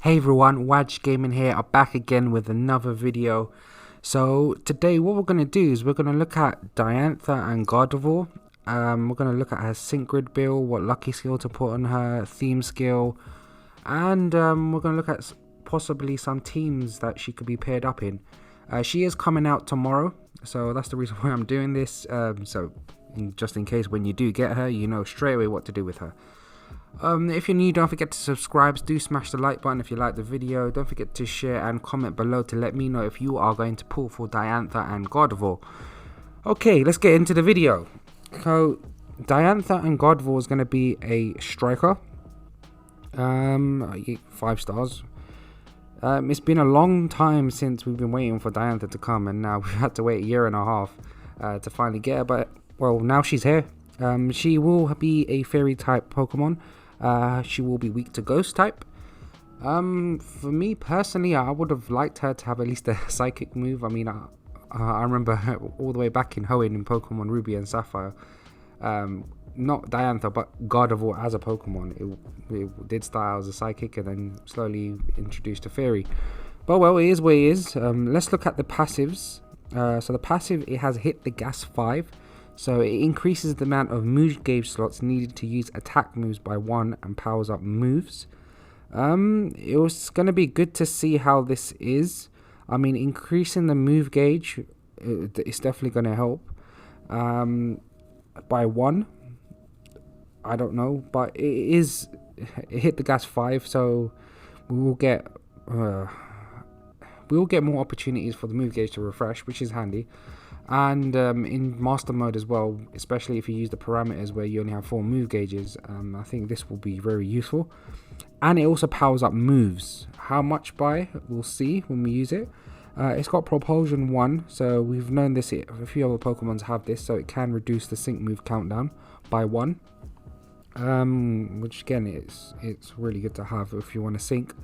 Hey everyone, Waj Gaming here. I'm back again with another video. So today what we're going to do is we're going to look at Diantha Gardevoir. We're going to look at her sync grid build, what lucky skill to put on her, theme skill, and we're going to look at possibly some teams that she could be paired up in. She is coming out tomorrow, so that's the reason why I'm doing this. Just in case when you do get her, you know straight away what to do with her. If you're new, don't forget to subscribe. Do smash the like button if you like the video. Don't forget to share and comment below to let me know if you are going to pull for Diantha Gardevoir. Okay, let's get into the video. So Diantha Gardevoir is going to be a striker. 5 stars. It's been a long time since we've been waiting for Diantha to come, and now we've had to wait a year and a half to finally get her. But well, now she's here. She will be a fairy type Pokemon. She will be weak to ghost type. For me personally, I would have liked her to have at least a psychic move. I mean, I remember all the way back in Hoenn in Pokemon Ruby and Sapphire. Not Diantha, but Gardevoir as a Pokemon. It did start out as a psychic and then slowly introduced a fairy. But well, it is what it is. Let's look at the passives. So the passive, it has hit the gas 5. So it increases the amount of move gauge slots needed to use attack moves by 1 and powers up moves. It was going to be good to see how this is. I mean, increasing the move gauge, it's definitely going to help. By 1, I don't know, but it hit the gas 5, so we will get more opportunities for the move gauge to refresh, which is handy. And in master mode as well, especially if you use the parameters where you only have 4 move gauges, I think this will be very useful. And it also powers up moves. How much by, we'll see when we use it. It's got propulsion 1, so we've known this, a few other Pokemons have this, so it can reduce the sync move countdown by 1. Which again, it's really good to have if you want to sync.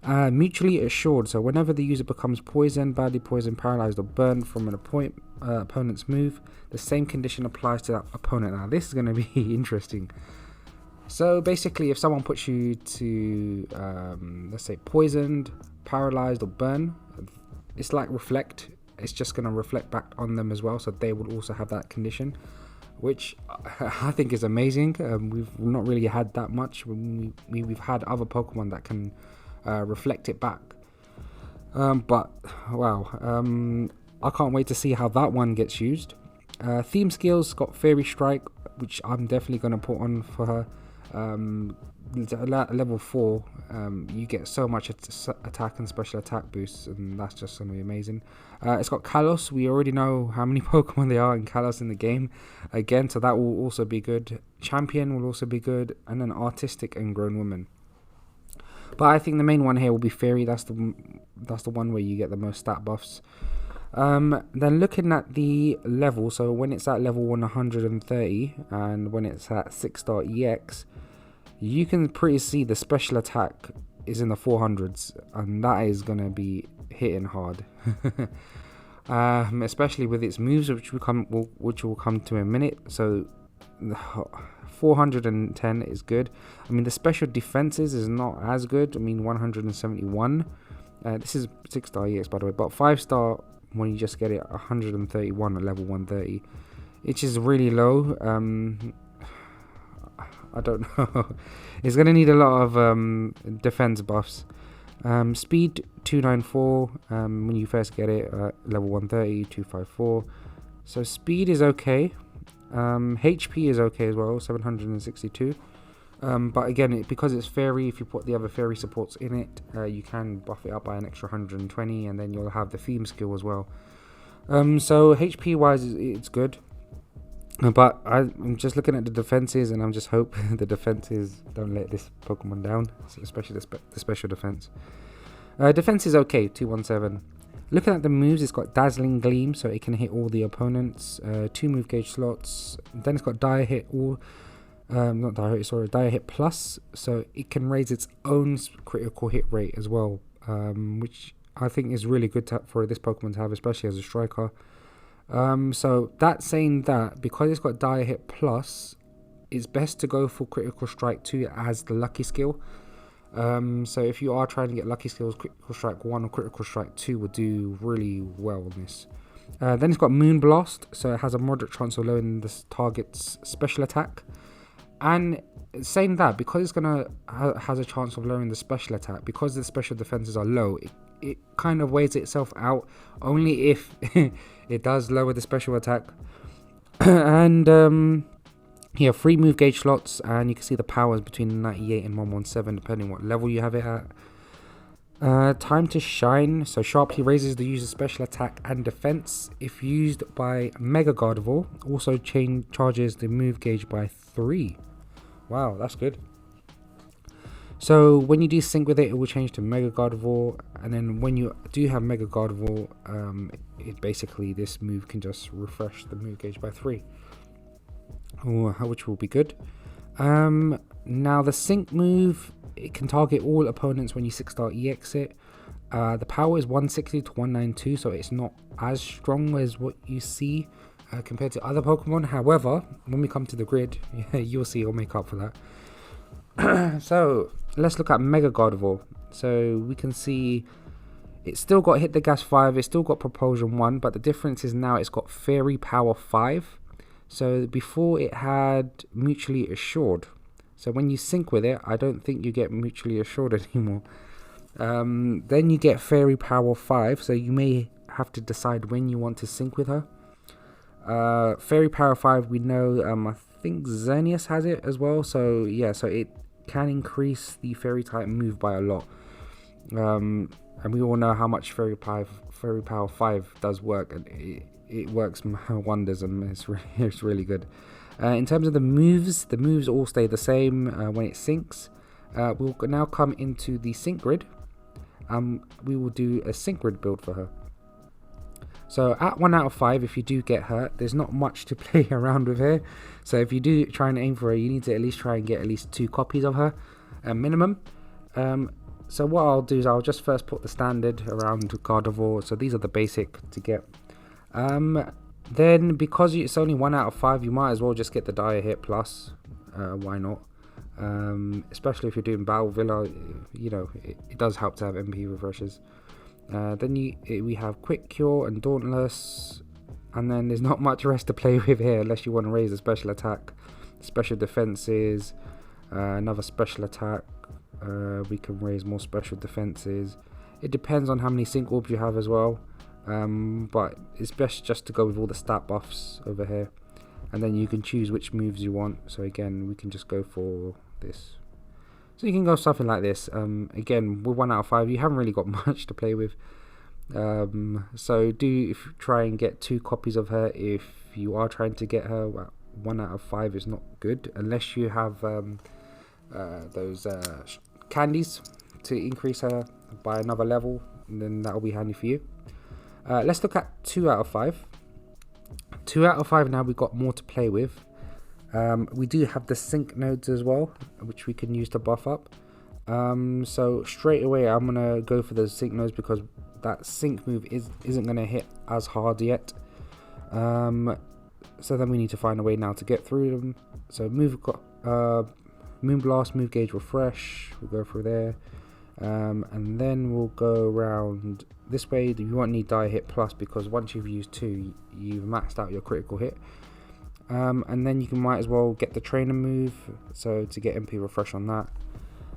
Mutually assured, so whenever the user becomes poisoned, badly poisoned, paralyzed or burned from an opponent's move, the same condition applies to that opponent. Now this is going to be interesting. So basically, if someone puts you to let's say poisoned, paralyzed or burn, it's like reflect. It's just going to reflect back on them as well, so they will also have that condition, which I think is amazing. We've not really had that much. We've had other Pokemon that can reflect it back, but wow, I can't wait to see how that one gets used. Theme skills got Fairy Strike, which I'm definitely going to put on for her. Level 4, you get so much attack and special attack boosts, and that's just going to be amazing. It's got Kalos. We already know how many Pokemon there are in Kalos in the game again, so that will also be good. Champion will also be good, and then Artistic and Grown Woman. But I think the main one here will be Fairy. That's the one where you get the most stat buffs. Then looking at the level, so when it's at level 130 and when it's at 6-star EX, you can pretty see the special attack is in the 400s, and that is going to be hitting hard. Especially with its moves, which will come to in a minute. So 410 is good. I mean, the special defenses is not as good. I mean, 171. This is 6-star EX, by the way, but 5-star when you just get it 131 at level 130, which is really low. I don't know. It's going to need a lot of defense buffs. Speed 294 when you first get it, level 130, 254. So speed is okay. HP is okay as well, 762. But again, because it's fairy, if you put the other fairy supports in it, you can buff it up by an extra 120, and then you'll have the theme skill as well. So HP wise, it's good. But I'm just looking at the defenses, and I'm just hope the defenses don't let this Pokemon down, especially the special defense. Defense is okay, 217. Looking at the moves, it's got Dazzling Gleam, so it can hit all the opponents. 2 move gauge slots. Then it's got Dire Hit, Dire Hit Plus, so it can raise its own critical hit rate as well, which I think is really good for this Pokemon to have, especially as a striker. So that saying that, because it's got Dire Hit Plus, it's best to go for Critical Strike 2 as the lucky skill. So if you are trying to get lucky skills, critical strike 1 or critical strike 2 will do really well on this. Then it's got Moon Blast, so it has a moderate chance of lowering this target's special attack. And saying that, because it's gonna has a chance of lowering the special attack, because the special defenses are low, it kind of weighs itself out only if it does lower the special attack. And yeah, 3 move gauge slots, and you can see the powers between 98 and 117 depending what level you have it at. Time to Shine, so sharply raises the user's special attack and defense. If used by Mega Gardevoir, also charges the move gauge by 3. Wow, that's good. So when you do sync with it, it will change to Mega Gardevoir, and then when you do have Mega Gardevoir, it basically, this move can just refresh the move gauge by 3, which will be good. Now the sync move, it can target all opponents when you 6-star EX it. The power is 160 to 192, so it's not as strong as what you see compared to other Pokemon. However, when we come to the grid, you'll see it'll make up for that. So let's look at Mega Gardevoir. So we can see it's still got Hit the Gas 5, it's still got Propulsion 1, but the difference is now it's got Fairy Power 5. So before it had Mutually Assured. So when you sync with it, I don't think you get Mutually Assured anymore. Then you get Fairy Power 5, so you may have to decide when you want to sync with her. Fairy Power 5, we know, I think Xerneas has it as well. So yeah, so it can increase the Fairy type move by a lot. And we all know how much Fairy Power 5 does work, and it works wonders, and it's really good. In terms of the moves all stay the same when it syncs. We'll now come into the sync grid. We will do a sync grid build for her. So at 1 out of 5, if you do get her, there's not much to play around with here. So if you do try and aim for her, you need to at least try and get at least 2 copies of her, minimum. So what I'll do is I'll just first put the standard around Gardevoir. So these are the basic to get. Then because it's only 1 out of 5, you might as well just get the Dire Hit Plus. Why not? Especially if you're doing Battle Villa, you know, it does help to have MP refreshes. Then we have Quick Cure and Dauntless, and then there's not much rest to play with here unless you want to raise the special attack, special defenses, another special attack. We can raise more special defenses. It depends on how many sync orbs you have as well, but it's best just to go with all the stat buffs over here, and then you can choose which moves you want. So again, we can just go for this. So you can go something like this. Again, with 1 out of 5, you haven't really got much to play with. So try and get 2 copies of her if you are trying to get her. 1 out of 5 is not good unless you have those candies to increase her by another level, and then that will be handy for you. Let's look at 2 out of 5. 2 out of 5 now, we've got more to play with. We do have the sync nodes as well, which we can use to buff up. So straight away I'm gonna go for the sync nodes because that sync move isn't gonna hit as hard yet. So then we need to find a way now to get through them. So Moon Blast, Move Gauge Refresh, we'll go through there. And then we'll go around this way. You won't need Die Hit Plus because once you've used 2, you've maxed out your critical hit. And then you might as well get the trainer move, so to get MP refresh on that.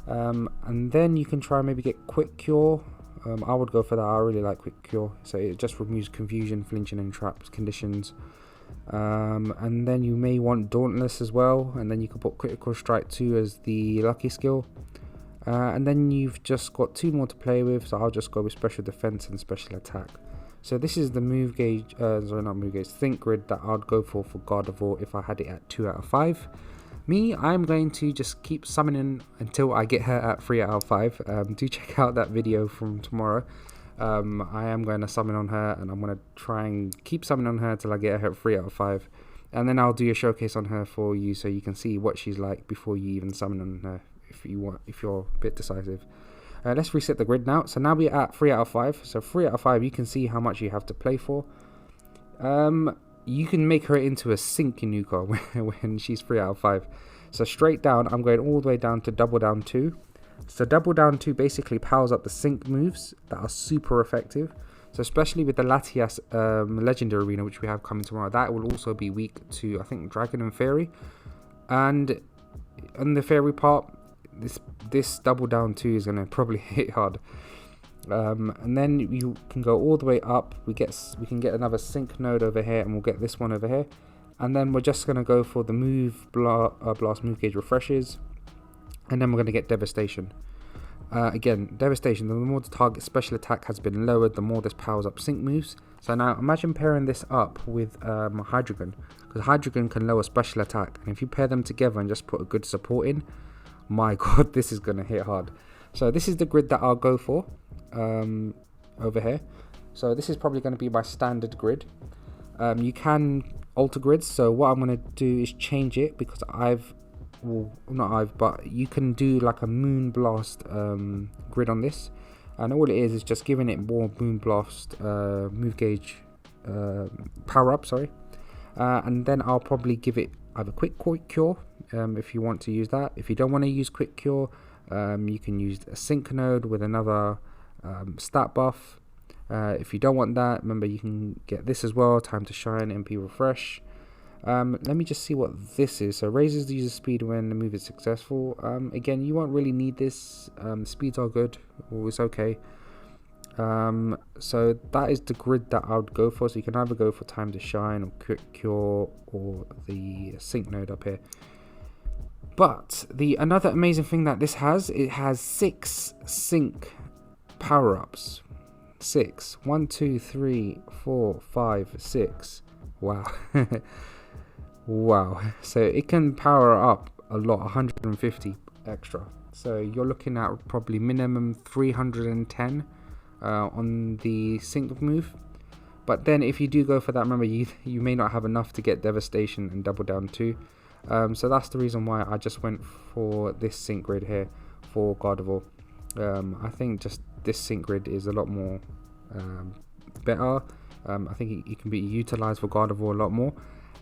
And then you can try and maybe get Quick Cure. I would go for that. I really like Quick Cure, so it just removes confusion, flinching and traps conditions. And then you may want Dauntless as well, and then you can put Critical Strike 2 as the lucky skill. And then you've just got 2 more to play with, so I'll just go with Special Defense and Special Attack. So this is the move gauge, sync grid that I'd go for Gardevoir if I had it at 2 out of 5. I'm going to just keep summoning until I get her at 3 out of 5. Do check out that video from tomorrow. I am going to summon on her, and I'm going to try and keep summoning on her until I get her at 3 out of 5. And then I'll do a showcase on her for you so you can see what she's like before you even summon on her if you're a bit decisive. Let's reset the grid now. So now we're at 3 out of 5. So 3 out of 5, you can see how much you have to play for. You can make her into a sync Inuka when she's 3 out of 5. So straight down, I'm going all the way down to double down 2. So double down 2 basically powers up the sync moves that are super effective. So especially with the Latias Legendary Arena, which we have coming tomorrow, that will also be weak to, I think, Dragon and Fairy. And on the Fairy part, this double down 2 is going to probably hit hard. And then you can go all the way up. We can get another sync node over here, and we'll get this one over here. And then we're just going to go for the blast move gauge refreshes. And then we're going to get Devastation. Again, Devastation, the more the target special attack has been lowered, the more this powers up sync moves. So now imagine pairing this up with Hydreigon, because Hydreigon can lower special attack. And if you pair them together and just put a good support in, my god, this is going to hit hard. So this is the grid that I'll go for over here. So this is probably going to be my standard grid. You can alter grids, so what I'm going to do is change it, because but you can do like a Moonblast grid on this, and all it is just giving it more Moonblast move gauge power up, and then I'll probably give it either quick cure if you want to use that. If you don't want to use quick cure, you can use a sync node with another stat buff. If you don't want that, remember you can get this as well, time to shine, MP refresh. Let me just see what this is. So raises the user speed when the move is successful. Again, you won't really need this. Speeds are good, or it's okay. So that is the grid that I would go for. So you can either go for time to shine or quick cure or the sync node up here. But another amazing thing that this has, it has 6 sync power-ups. 6. 1, 2, 3, 4, 5, 6. Wow. Wow. So it can power up a lot, 150 extra. So you're looking at probably minimum 310 on the sync move. But then if you do go for that, remember you may not have enough to get Devastation and double down 2. So that's the reason why I just went for this sync grid here for Gardevoir. I think just this sync grid is a lot more better. I think it can be utilized for Gardevoir a lot more.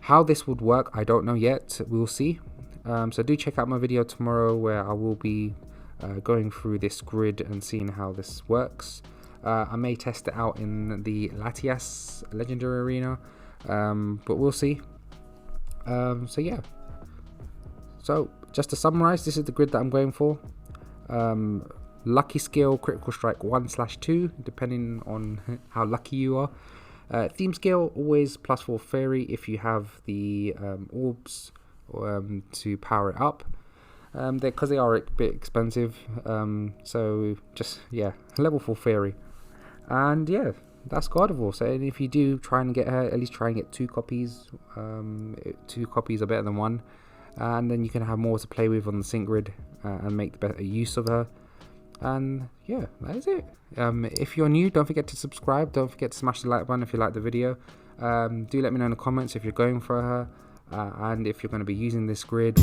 How this would work, I don't know yet. We'll see. So do check out my video tomorrow where I will be going through this grid and seeing how this works. I may test it out in the Latias Legendary Arena, but we'll see. So yeah. So just to summarize, this is the grid that I'm going for. Lucky skill, critical strike 1/2, depending on how lucky you are. Theme skill, always +4 fairy if you have the orbs to power it up. Because they are a bit expensive. So just, yeah, level 4 fairy. And yeah, that's Gardevoir. So if you do try and get her, at least try and get 2 copies. 2 copies are better than 1. And then you can have more to play with on the sync grid and make better use of her. And yeah, that is it. If you're new, don't forget to subscribe. Don't forget to smash the like button if you like the video. Do let me know in the comments if you're going for her and if you're going to be using this grid.